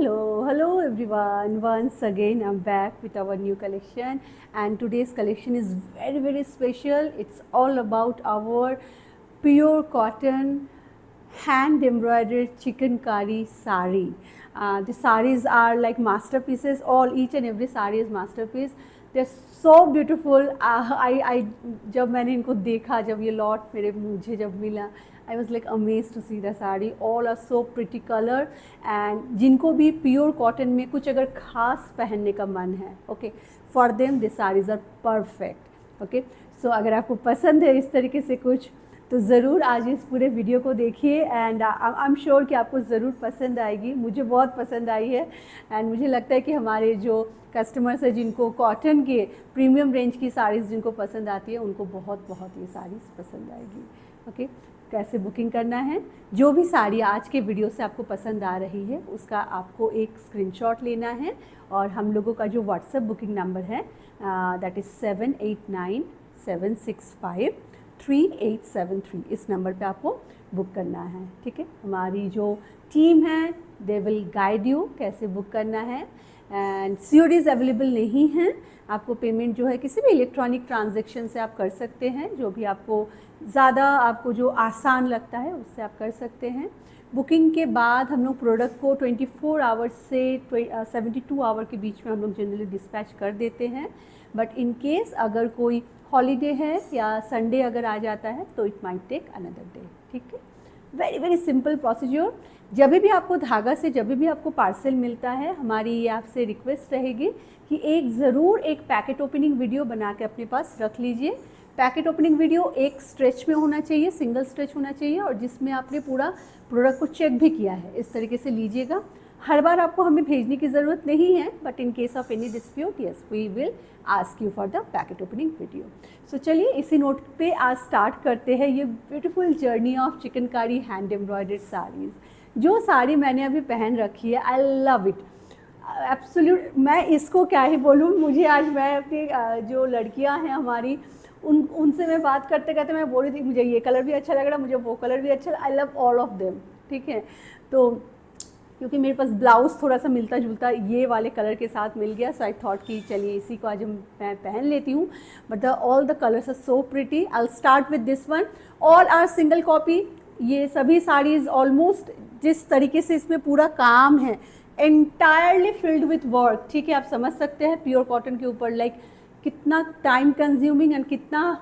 Hello everyone. Once again, I'm back with our new collection, and today's collection is very special. It's all about our pure cotton hand embroidered chikankari sari. The saris are like masterpieces. Each and every sari is masterpiece. They're so beautiful. I जब मैंने इनको देखा, जब ये lot मुझे जब मिला, I was like amazed to see the sari. All are so pretty color, and जिनको भी प्योर कॉटन में कुछ अगर खास पहनने का मन है, okay, for them the sarees are perfect. Okay, so अगर आपको पसंद है इस तरीके से कुछ, तो ज़रूर आज इस पूरे वीडियो को देखिए, एंड आई एम श्योर कि आपको ज़रूर पसंद आएगी. मुझे बहुत पसंद आई है, एंड मुझे लगता है कि हमारे जो कस्टमर्स हैं जिनको कॉटन के प्रीमियम रेंज की साड़ीज़ जिनको पसंद आती है, उनको बहुत ये साड़ीज़ पसंद आएगी. ओके, कैसे बुकिंग करना है? जो भी साड़ी आज के वीडियो से आपको पसंद आ रही है, उसका आपको एक स्क्रीनशॉट लेना है, और हम लोगों का जो व्हाट्सएप बुकिंग नंबर है दैट इज़ 7897653873. इस नंबर पे आपको बुक करना है. ठीक है, हमारी जो टीम है दे विल गाइड यू कैसे बुक करना है. एंड CODs अवेलेबल नहीं हैं. आपको पेमेंट जो है किसी भी इलेक्ट्रॉनिक ट्रांजैक्शन से आप कर सकते हैं, जो भी आपको ज़्यादा आपको जो आसान लगता है उससे आप कर सकते हैं. बुकिंग के बाद हम लोग प्रोडक्ट को 24 आवर्स से 72 आवर के बीच में हम लोग जनरली डिस्पैच कर देते हैं. बट इन केस अगर कोई हॉलीडे है या संडे अगर आ जाता है तो it might take another day. ठीक है, वेरी सिंपल प्रोसीजर. जब भी आपको धागा से जब भी आपको पार्सल मिलता है, हमारी ये आपसे रिक्वेस्ट रहेगी कि ज़रूर एक पैकेट ओपनिंग वीडियो बना के अपने पास रख लीजिए. पैकेट ओपनिंग वीडियो एक स्ट्रेच में होना चाहिए, सिंगल स्ट्रेच होना चाहिए, और जिसमें आपने पूरा प्रोडक्ट को चेक भी किया है. इस तरीके से लीजिएगा. हर बार आपको हमें भेजने की ज़रूरत नहीं है, but in case of any dispute yes we will ask you for the packet opening video. So चलिए इसी नोट पे आज स्टार्ट करते हैं ये beautiful journey of chikankari hand embroidered saris. जो साड़ी मैंने अभी पहन रखी है, आई लव इट एब्सोल्यूट. मैं इसको क्या ही बोलूँ. मुझे आज मैं अपनी जो लड़कियां हैं हमारी, उनसे मैं बात करते करते मैं बोल रही थी मुझे ये कलर भी अच्छा लग रहा, मुझे वो कलर भी अच्छा. I love all of them. ठीक है, तो क्योंकि मेरे पास ब्लाउज़ थोड़ा सा मिलता जुलता ये वाले कलर के साथ मिल गया, सो आई थॉट कि चलिए इसी को आज मैं पहन लेती हूँ. But all the colours are so pretty. I will start with this one. All are single copy. ये सभी साड़ीज़ ऑलमोस्ट जिस तरीके से इसमें पूरा काम है, एंटायरली फिल्ड विथ वर्क. ठीक है, आप समझ सकते हैं प्योर कॉटन के ऊपर लाइक कितना टाइम कंज्यूमिंग एंड कितना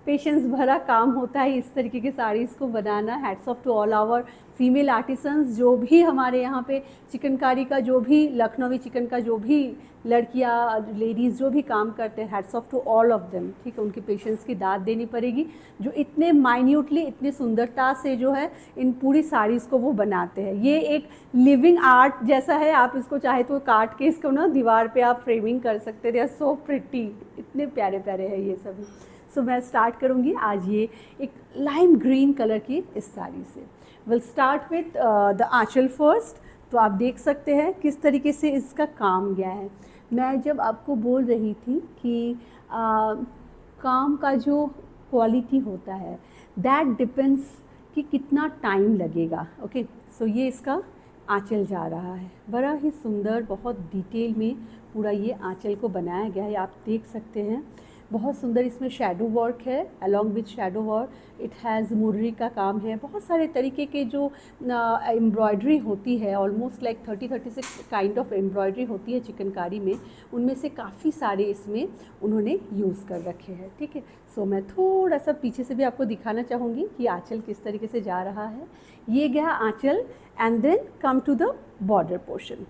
पेशेंस भरा काम होता है इस तरीके की साड़ीज़ को बनाना. Hats off to all our female artisans. जो भी हमारे यहाँ पे चिकनकारी का, जो भी लखनवी चिकन का, जो भी लड़कियाँ लेडीज़ जो भी काम करते हैं, hats off to all of them. ठीक है, उनकी पेशेंस की दाद देनी पड़ेगी, जो इतने माइन्यूटली इतनी सुंदरता से जो है इन पूरी साड़ीज़ को वो बनाते हैं. ये एक लिविंग आर्ट जैसा है. आप इसको चाहे तो काट के इसको ना दीवार पे आप फ्रेमिंग कर सकते थे. सो प्रिटी, इतने प्यारे हैं ये सभी. सो मैं स्टार्ट करूँगी आज ये एक लाइम ग्रीन कलर की इस साड़ी से. Will start with the aanchal first. तो आप देख सकते हैं किस तरीके से इसका काम गया है. मैं जब आपको बोल रही थी कि काम का जो क्वालिटी होता है दैट डिपेंड्स कि कितना टाइम लगेगा. ओके, सो ये इसका आंचल जा रहा है. बड़ा ही सुंदर, बहुत डिटेल में पूरा ये आंचल को बनाया गया है. आप देख सकते हैं बहुत सुंदर इसमें शैडो वर्क है. Along with shadow work it has मुर्री का काम है. बहुत सारे तरीके के जो एम्ब्रॉयडरी होती है, almost like 36 kind of embroidery होती है चिकनकारी में. उनमें से काफ़ी सारे इसमें उन्होंने यूज़ कर रखे हैं. ठीक है, सो मैं थोड़ा सा पीछे से भी आपको दिखाना चाहूँगी कि आंचल किस तरीके से जा रहा है. ये गया आंचल, and then come to the border portion.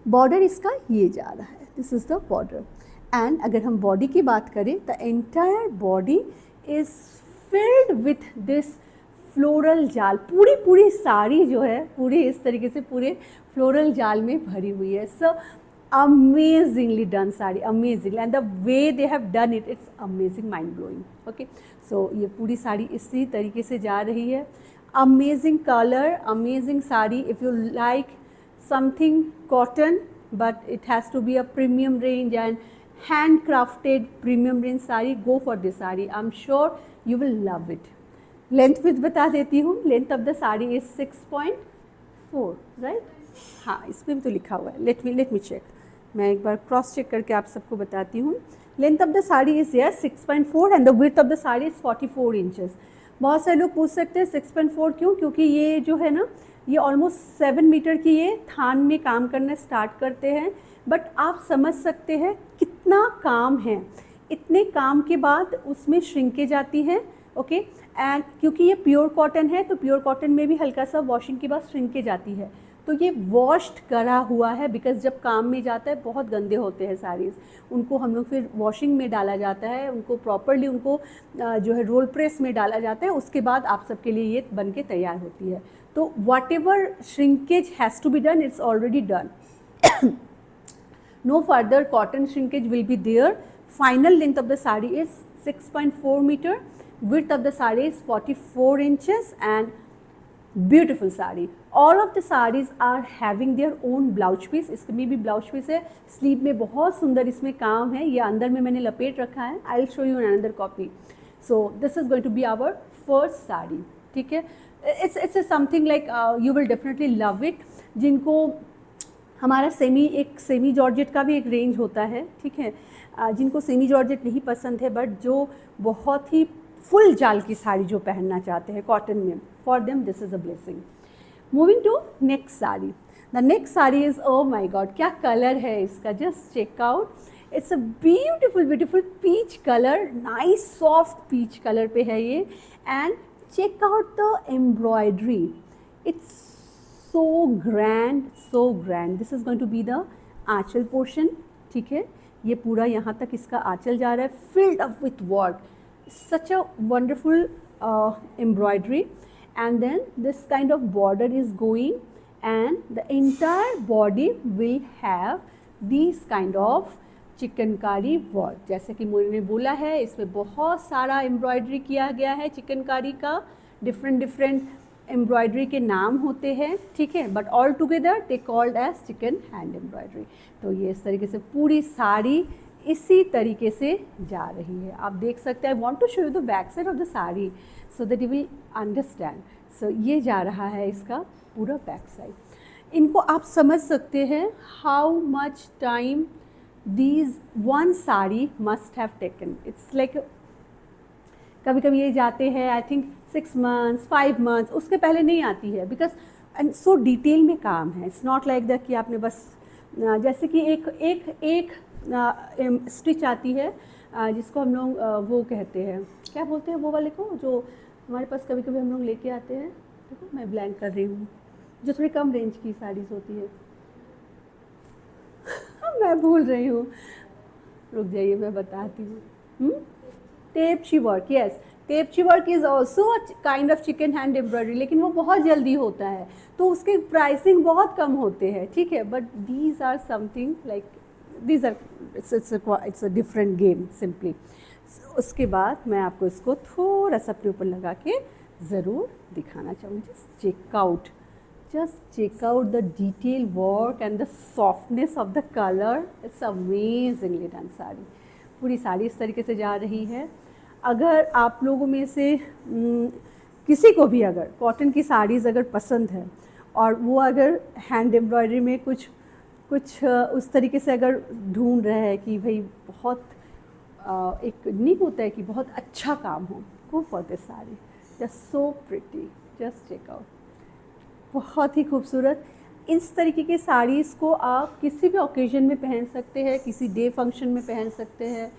Border इसका ये जा रहा है. This is the border. And अगर हम बॉडी की बात करें, the entire body is filled with this floral jaal. पूरी साड़ी जो है पूरी इस तरीके से पूरे फ्लोरल जाल में भरी हुई है. So amazingly done sari, amazing. And the way they have done it, it's amazing, mind blowing. Okay, so ये पूरी साड़ी इसी तरीके से जा रही है. Amazing colour, amazing sari. If you like something cotton but it has to be a premium range and handcrafted premium range sari, go for this sari. I'm sure you will love it. Length with बता देती हूँ. Length of the sari is 6.4, right. हाँ, इसमें भी तो लिखा हुआ है, लेट मी चेक, मैं एक बार क्रॉस चेक करके आप सबको बताती हूँ। Length of the sari is yes 6.4 and the width of the sari is 44 inches. बहुत सारे लोग पूछ सकते हैं 6.4 क्यों, क्योंकि ये जो है ना, ये ऑलमोस्ट 7 मीटर की ये थान में काम करना स्टार्ट करते हैं। बट आप समझ सकते हैं कितना काम है, इतने काम के बाद उसमें श्रिंकेज आती है। ओके, एंड क्योंकि ये प्योर कॉटन है तो प्योर कॉटन में भी हल्का सा वॉशिंग के बाद श्रिंकेज आती है। तो ये वॉश्ड करा हुआ है, बिकॉज जब काम में जाता है बहुत गंदे होते हैं साड़ीज़, उनको हम लोग फिर वॉशिंग में डाला जाता है, उनको प्रॉपरली उनको जो है रोल प्रेस में डाला जाता है, उसके बाद आप सबके लिए ये बन के तैयार होती है। तो whatever shrinkage has to be done, it's already done. No further cotton shrinkage will be there. Final length of the sari is 6.4 meter. Width of the sari is 44 inches and beautiful sari. All of the sarees are having their own blouse piece. इसमें भी blouse piece है, sleeve में बहुत सुंदर इसमें काम है, ये अंदर में मैंने लपेट रखा है। I'll show you another copy. So this is going to be our first sari. ठीक है, it's something like you will definitely love it. जिनको हमारा एक सेमी जॉर्जेट का भी एक रेंज होता है, ठीक है, जिनको सेमी जॉर्जेट नहीं पसंद है बट जो बहुत ही फुल जाल की साड़ी जो पहनना चाहते हैं कॉटन में, for them this is a blessing. Moving to next sari. The next sari is, oh my god, क्या कलर है इसका, just check out. It's a beautiful peach colour, nice soft peach colour पे है ये। And check out the embroidery, it's so grand. This is going to be the aanchal portion, ठीक है, ये पूरा यहाँ तक इसका आंचल जा रहा है, filled up with work, such a wonderful embroidery, and then this kind of border is going and the entire body will have these kind of chikankari work. जैसे कि मैंने बोला है, इसमें बहुत सारा एम्ब्रॉयडरी किया गया है चिकनकारी का, डिफरेंट एम्ब्रॉयडरी के नाम होते हैं, ठीक है, but all together they called as chikan hand embroidery. तो ये इस तरीके से पूरी साड़ी इसी तरीके से जा रही है, आप देख सकते हैं। I want to show you the back side of the sari so that you will understand. So ये जा रहा है इसका पूरा बैक साइड। इनको आप समझ सकते हैं how much time these one sari must have taken. It's like कभी कभी ये जाते हैं आई थिंक 6 months 5 months, उसके पहले नहीं आती है, बिकॉज एंड सो डिटेल में काम है। इट्स नॉट लाइक दैट कि आपने बस जैसे कि एक स्टिच आती है जिसको हम लोग वो कहते हैं, क्या बोलते हैं वो वाले को, जो हमारे पास कभी कभी हम लोग लेके आते हैं, देखो मैं ब्लैंक कर रही हूँ, जो थोड़ी कम रेंज की साड़ीज़ होती है मैं भूल रही हूँ, रुक जाइए मैं बताती हूँ। Tepchi work, yes, tepchi work is also a kind of chikan hand embroidery, लेकिन वो बहुत जल्दी होता है तो उसके प्राइसिंग बहुत कम होते हैं, ठीक है, but these are something like these are it's a different game simply. उसके बाद मैं आपको इसको थोड़ा सा अपने ऊपर लगा के ज़रूर दिखाना चाहूँगी। Just check out the detail work and the softness of the colour, it's amazingly done sari. पूरी साड़ी इस तरीके से जा रही है। अगर आप लोगों में से किसी को भी अगर कॉटन की साड़ीज़ अगर पसंद है और वो अगर हैंड एम्ब्रॉयडरी में कुछ उस तरीके से अगर ढूंढ रहे हैं कि भाई बहुत एक नहीं होता है कि बहुत अच्छा काम हो, go for this sari, just so pretty, just check out, बहुत ही खूबसूरत। इस तरीके के साड़ीज़ को आप किसी भी ओकेजन में पहन सकते हैं, किसी डे फंक्शन में पहन सकते हैं,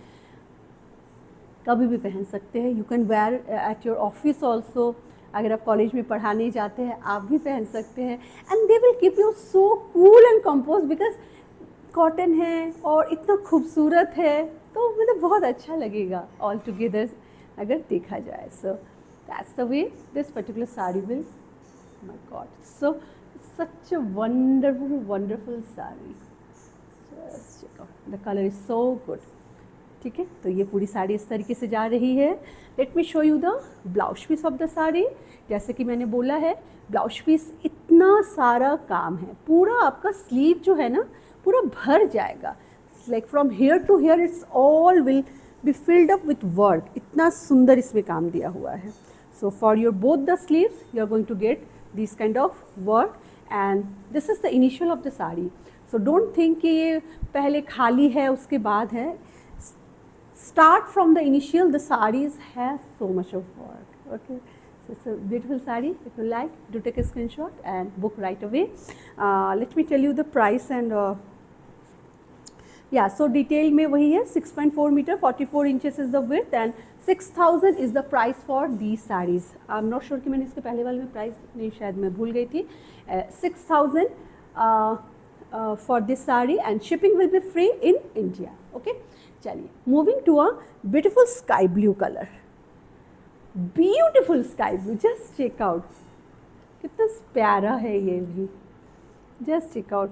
कभी भी पहन सकते हैं। You can wear at your office also, अगर आप कॉलेज में पढ़ाने जाते हैं आप भी पहन सकते हैं, and they will keep you so cool and compose, because cotton है और इतना खूबसूरत है तो मतलब बहुत अच्छा लगेगा ऑल टुगेदर अगर देखा जाए। सो that's the way this particular sari will, my God, so such a wonderful sari, just check out the color is so good, ठीक है। तो ये पूरी साड़ी इस तरीके से जा रही है। Let me show you the blouse piece of the sari. जैसे कि मैंने बोला है, ब्लाउज पीस इतना सारा काम है, पूरा आपका स्लीव जो है ना पूरा भर जाएगा, like from here to here it's all will be filled up with work, इतना सुंदर इसमें काम दिया हुआ है। So for your both the sleeves you are going to get this kind of work and this is the initial of the sari. So don't think कि ये पहले खाली है उसके बाद है. Start from the initial. The sarees have so much of work. Okay, so it's a beautiful saree. If you like, do take a screenshot and book right away. Let me tell you the price and yeah, so detail में वही है. 6.4 meter, 44 inches is the width and 6,000 is the price for these sarees. I'm not sure कि मैंने इसके पहले वाले में price नहीं, शायद मैं भूल गई थी. 6,000 for this saree and shipping will be free in India. Okay. चलिए, moving to a beautiful sky blue colour. Beautiful sky blue, just check out, कितना प्यारा है ये भी. Just check out,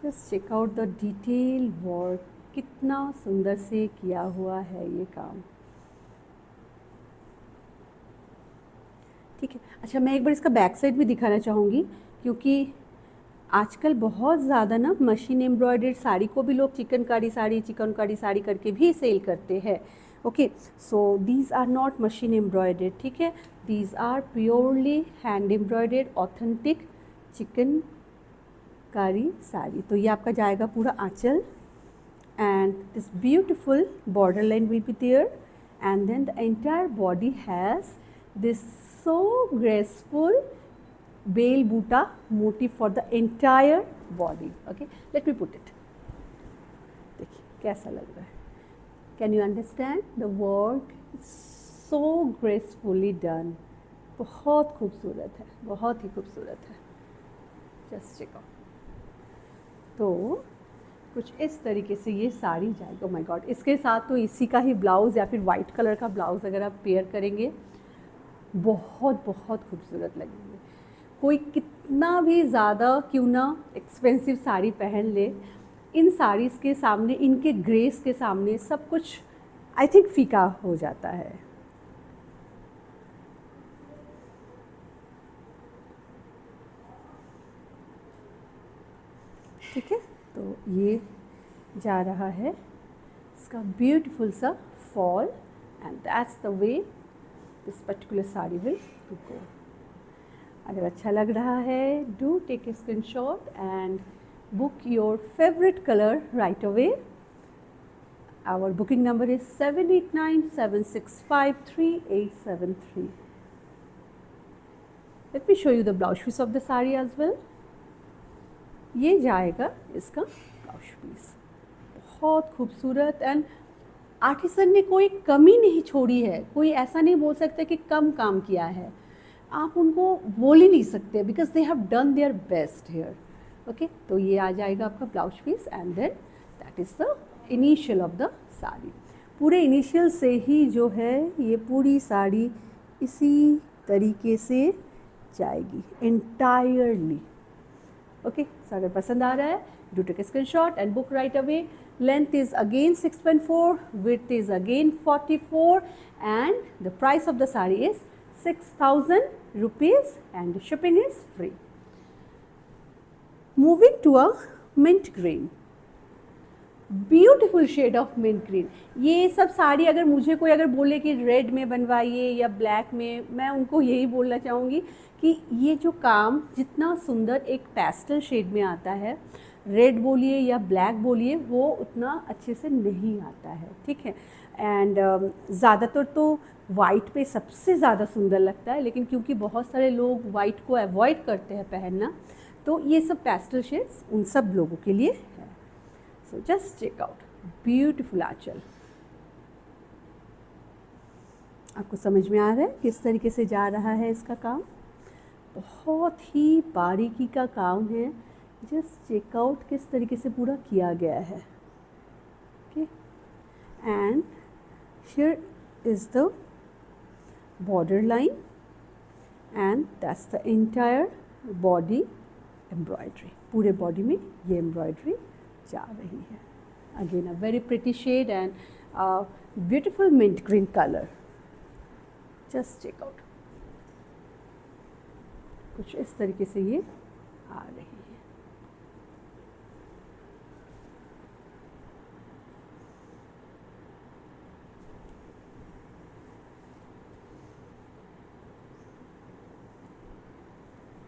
just check out the detail work. कितना सुंदर से किया हुआ है ये काम. ठीक है. अच्छा, मैं एक बार इसका बैक साइड भी दिखाना चाहूँगी, क्योंकि आजकल बहुत ज़्यादा ना मशीन एम्ब्रॉयडर्ड साड़ी को भी लोग चिकनकारी साड़ी करके भी सेल करते हैं. Okay, so these are not machine embroidered. ठीक है, these are purely hand embroidered authentic chikankari sari. तो ये आपका जाएगा पूरा आंचल and this beautiful border line will be there and then the entire body has this so graceful Bail Buta motif for the entire body. Okay, let me put it. देखिए कैसा लग रहा है. Can you understand? The work is so gracefully done. बहुत खूबसूरत है, बहुत ही खूबसूरत है. Just check out. तो कुछ इस तरीके से ये साड़ी जाएगी. Oh my God, इसके साथ तो इसी का ही ब्लाउज़ या फिर वाइट कलर का ब्लाउज़ अगर आप पेयर करेंगे, बहुत बहुत खूबसूरत लगेंगे. कोई कितना भी ज़्यादा क्यों ना एक्सपेंसिव साड़ी पहन ले, इन साड़ीज़ के सामने, इनके ग्रेस के सामने सब कुछ आई थिंक फीका हो जाता है. ठीक है, तो ये जा रहा है इसका ब्यूटीफुल सा fall and that's the way this particular sari will go. अगर अच्छा लग रहा है, do take a screenshot and book your favourite colour right away. Our booking number is 7897653873. Let me show you the blouse piece of the sari as well. ये जाएगा इसका blouse piece. बहुत खूबसूरत एंड आर्टिसन ने कोई कमी नहीं छोड़ी है. कोई ऐसा नहीं बोल सकता कि कम काम किया है. आप उनको बोल ही नहीं सकते because they have done their best here. Okay, तो ये आ जाएगा आपका blouse piece and then that is the initial of the sari. पूरे इनिशियल से ही जो है ये पूरी साड़ी इसी तरीके से जाएगी एंटायरली. ओके, सो अगर पसंद आ रहा है, do take a screenshot and book right away. Length is again 6.4, width is again 44 and the price of the saree is 6,000 rupees and shipping is free. Moving to a mint green, beautiful shade of mint green. ये सब साड़ी अगर मुझे कोई अगर बोले कि red में बनवाइए या ब्लैक में, मैं उनको यही बोलना चाहूँगी कि ये जो काम जितना सुंदर एक पेस्टल शेड में आता है, रेड बोलिए या ब्लैक बोलिए, वो उतना अच्छे से नहीं आता है. ठीक है, एंड ज़्यादातर तो वाइट पे सबसे ज़्यादा सुंदर लगता है, लेकिन क्योंकि बहुत सारे लोग वाइट को अवॉइड करते हैं पहनना, तो ये सब पेस्टल शेड्स उन सब लोगों के लिए है. So just check out beautiful aanchal. आपको समझ में आ रहा है किस तरीके से जा रहा है इसका काम. बहुत ही बारीकी का काम है. जस्ट चेक आउट किस तरीके से पूरा किया गया है. Okay, and here is the border line and that's the entire body embroidery. पूरे body में ये embroidery जा रही है. Again a very pretty shade and a beautiful mint green color. Just check out. कुछ इस तरीके से ये आ रही है.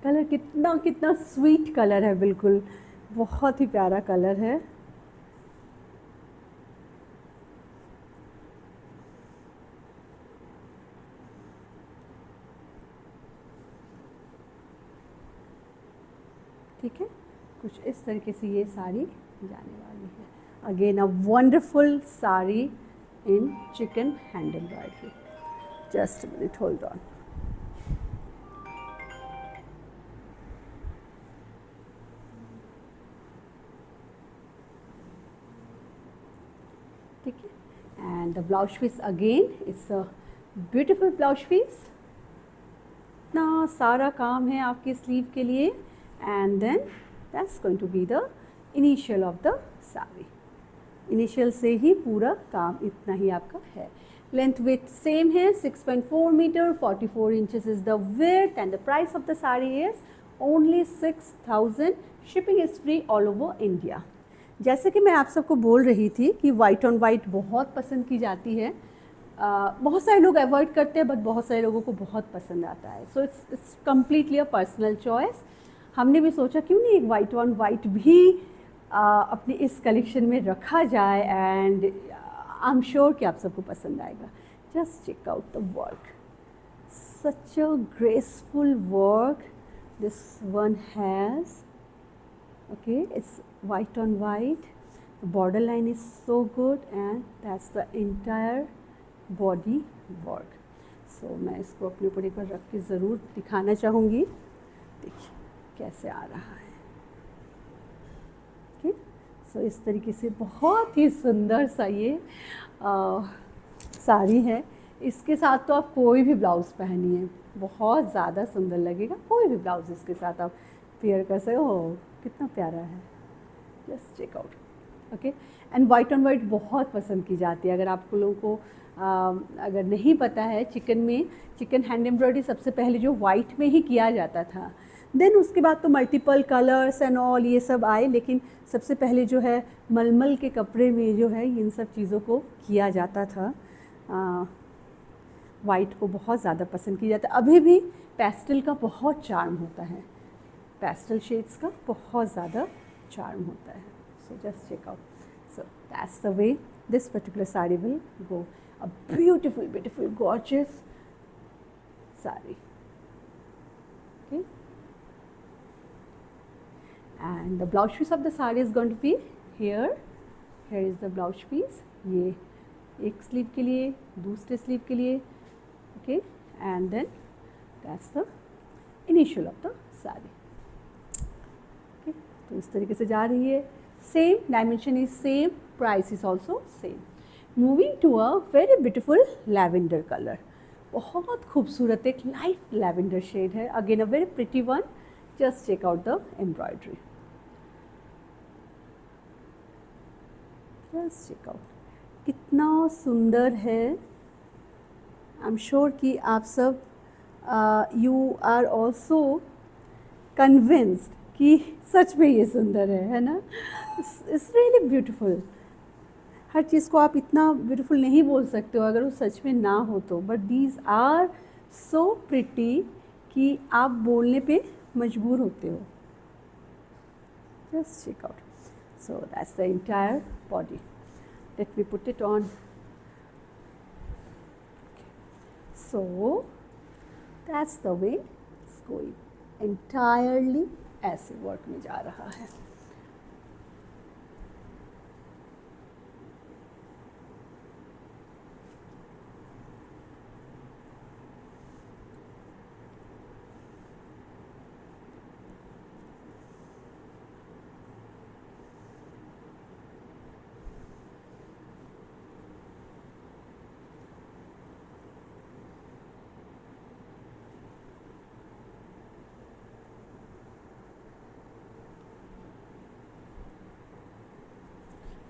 कलर कितना कितना स्वीट कलर है, बिल्कुल बहुत ही प्यारा कलर है। ठीक है, कुछ इस तरीके से ये साड़ी जाने वाली है। Again a wonderful sari in chikan hand embroidery. Just a minute, hold on. ठीक है, and the blouse piece again it's a beautiful blouse piece. इतना सारा काम है आपके स्लीव के लिए, and then that's going to be the initial of the sari. Initial से ही पूरा काम इतना ही आपका है। लेंथ विथ सेम है 6.4 metre, 44 inches is the width, and the price of the sari is only 6,000। Shipping is free all over India. जैसे कि मैं आप सबको बोल रही थी कि वाइट ऑन वाइट बहुत पसंद की जाती है। बहुत सारे लोग अवॉइड करते हैं, बट बहुत सारे लोगों को बहुत पसंद आता है। So it's completely a personal choice. हमने भी सोचा क्यों नहीं एक वाइट ऑन वाइट भी अपने इस कलेक्शन में रखा जाए, एंड आई एम श्योर कि आप सबको पसंद आएगा। Just check out the work, such a graceful work this one has. Okay, it's white on white. The border line is so good, and that's the entire body work. So मैं इसको अपने ऊपर एक बार रख के ज़रूर दिखाना चाहूँगी। देखिए कैसे आ रहा है। ओके, सो इस तरीके से बहुत ही सुंदर सा ये साड़ी है। इसके साथ तो आप कोई भी ब्लाउज़ पहनिए, बहुत ज़्यादा सुंदर लगेगा। कोई भी ब्लाउज़ इसके साथ आप पेयर कर सकते हो। कितना प्यारा है, just check out. Okay, and white on white बहुत पसंद की जाती है। अगर आप लोगों को अगर नहीं पता है, चिकन हैंड एम्ब्रॉयडरी सबसे पहले जो वाइट में ही किया जाता था, देन उसके बाद तो मल्टीपल कलर्स एंड ऑल ये सब आए, लेकिन सबसे पहले जो है मलमल के कपड़े में जो है इन सब चीज़ों को किया जाता था। वाइट को बहुत ज़्यादा पसंद किया जाता है। अभी भी पेस्टल का बहुत चार्म होता है, पेस्टल शेड्स का बहुत ज़्यादा चार्म होता है। So just check out. So that's the way this particular sari will go. A beautiful beautiful gorgeous sari. Okay, and the blouse piece of the sari is going to be here. Here is the blouse piece. ये एक sleeve के लिए, दूसरे sleeve के लिए। Okay, and then that's the initial of the sari. तो इस तरीके से जा रही है। Same dimension is same, price is also same. Moving to a very beautiful lavender colour. बहुत खूबसूरत एक लाइट लैवेंडर शेड है। Again a very pretty one. Just check out the embroidery, just check out, कितना सुंदर है। I am sure कि आप सब यू आर ऑल्सो कन्विंस्ड कि सच में ये सुंदर है ना। It's really beautiful. हर चीज़ को आप इतना ब्यूटीफुल नहीं बोल सकते हो अगर वो सच में ना हो तो, but these are so pretty कि आप बोलने पे मजबूर होते हो। Just check out. So that's the entire body. Let me put it on. So that's the way it's going. Entirely ऐसे वर्क में जा रहा है।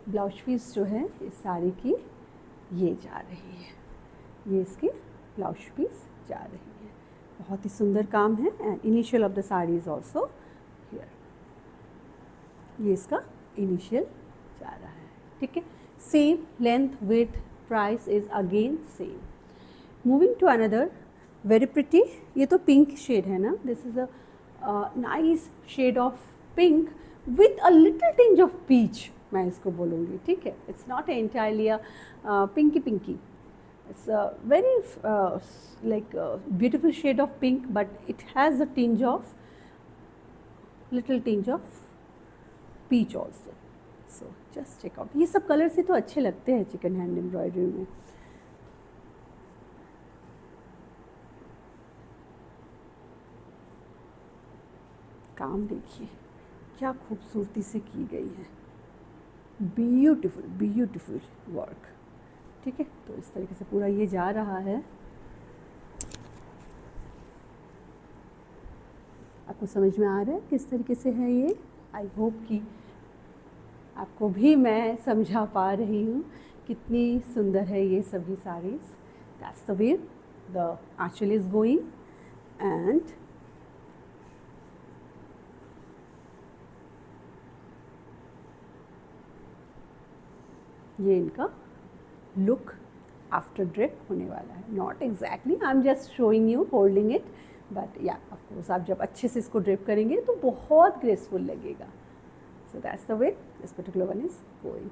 ब्लाउज पीस जो है इस साड़ी की ये जा रही है, ये इसकी ब्लाउज पीस जा रही है। बहुत ही सुंदर काम है। And initial of the sari is also here. ये इसका इनिशियल जा रहा है। ठीक है, same length with price is again same. Moving to another very pretty. ये तो पिंक शेड है ना, this is a nice shade of pink with a little tinge of peach, मैं इसको बोलूँगी, ठीक है. It's not entirely pinky pinky, it's very like beautiful shade of pink, but it has a tinge of little tinge of peach also. So just check out. ये सब colour से तो अच्छे लगते हैं चिकन हैंड एम्ब्रॉयडरी में. काम देखिए क्या खूबसूरती से की गई है. ब्यूटीफुल ब्यूटीफुल वर्क, ठीक है. तो इस तरीके से पूरा ये जा रहा है. आपको समझ में आ रहा है किस तरीके से है ये. आई होप कि आपको भी मैं समझा पा रही हूँ कितनी सुंदर है ये सभी saris. That's the way the aanchal is going and ये इनका लुक आफ्टर ड्रेप होने वाला है. Not exactly, I am just showing you holding it, but yeah of course आप जब अच्छे से इसको ड्रेप करेंगे तो बहुत ग्रेसफुल लगेगा. So that's the way this particular one is going.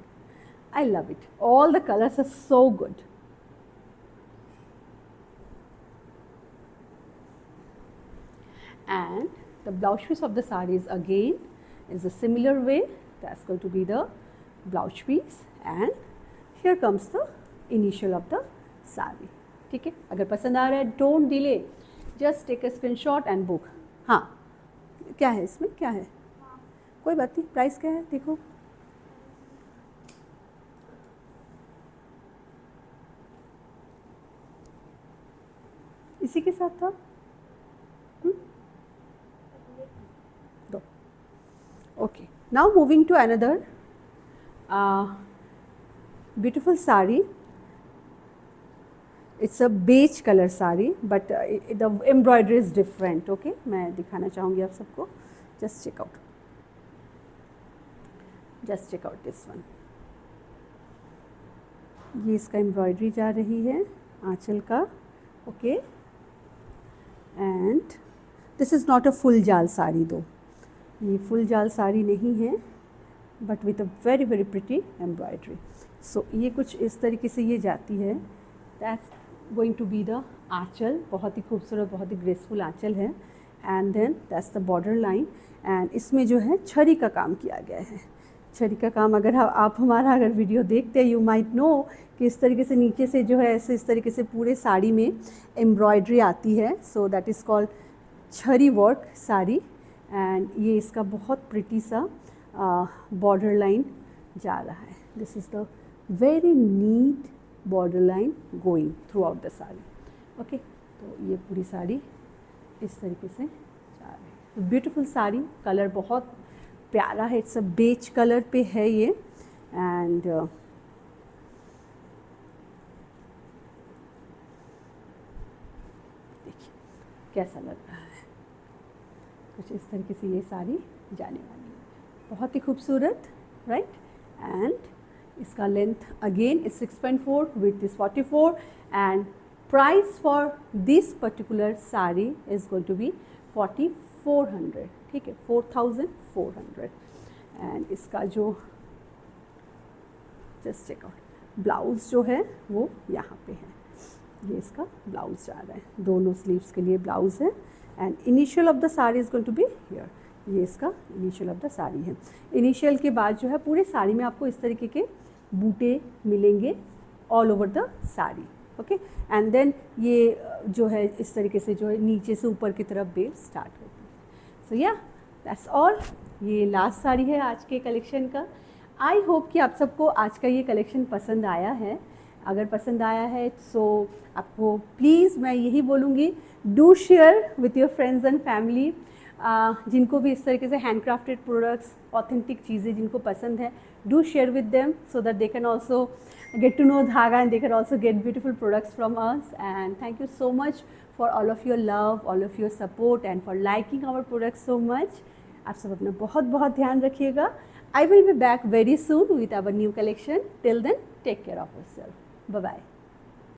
I love it. All the colours are so good. And the blouse piece of the sarees again is a similar way. That's going to be the blouse piece and here comes the initial of the saree. ठीक है. अगर पसंद आ रहा है don't delay, just take a screenshot and book. हाँ, क्या है इसमें, क्या है, कोई बात नहीं. प्राइस क्या है देखो. इसी के साथ था. Okay, now moving to another beautiful sari. It's a beige color sari, but the embroidery is different. Okay, मैं दिखाना चाहूँगी आप सबको. Just check out. Just check out this one. ये इसका एम्ब्रॉयडरी जा रही है आंचल का. Okay, and this is not a full जाल साड़ी though. ये फुल जाल साड़ी नहीं है, but with a very very pretty embroidery. सो ये कुछ इस तरीके से ये जाती है. That's going to be the आंचल. बहुत ही खूबसूरत, बहुत ही ग्रेसफुल आंचल है. And then that's the border line. And इसमें जो है छरी का काम किया गया है. छरी का काम अगर आप हमारा अगर वीडियो देखते हैं, यू माइट नो कि इस तरीके से नीचे से जो है ऐसे इस तरीके से पूरे साड़ी में एम्ब्रॉयडरी आती है. So that is called chhari work sari. And ये इसका बहुत प्रिटी सा बॉर्डर लाइन जा रहा है. This is the very neat border line going through out the sari. Okay, तो ये पूरी साड़ी इस तरीके से जा रही है. ब्यूटीफुल साड़ी. कलर बहुत प्यारा है. इट्स अ बेज कलर पे है ये. एंड देखिए कैसा लग रहा है. कुछ इस तरीके से ये साड़ी जाने वाली है. बहुत ही खूबसूरत, राइट. एंड इसका length again is 6.4, width is 44 and price for this particular sari is going to be 4400. ठीक है, 4400. एंड इसका जो जस्ट चेक आउट ब्लाउज़ जो है वो यहाँ पे है. ये इसका ब्लाउज़ जा रहा है. दोनों स्लीव्स के लिए ब्लाउज़ है. And initial of the sari is going to be here. ये इसका इनिशियल ऑफ द साड़ी है. इनिशियल के बाद जो है पूरे साड़ी में आपको इस तरीके के बूटे मिलेंगे all over the sari. Okay, and then ये जो है इस तरीके से जो है नीचे से ऊपर की तरफ बेल स्टार्ट होती है. सो या दैट्स ऑल. ये लास्ट साड़ी है आज के कलेक्शन का. आई होप कि आप सबको आज का ये कलेक्शन पसंद आया है. अगर पसंद आया है सो आपको प्लीज़ मैं यही बोलूँगी, do share with your friends and family. जिनको भी इस तरीके से हैंडक्राफ्टेड प्रोडक्ट्स, ऑथेंटिक चीज़ें जिनको पसंद है, do share with them so that they can also get to know Dhaga and they can also get beautiful products from us. And thank you so much for all of your love, all of your support and for liking our products so much. आप सब अपना बहुत बहुत ध्यान रखिएगा. I will be back very soon with our new collection. Till then, take care of yourself. Bye bye.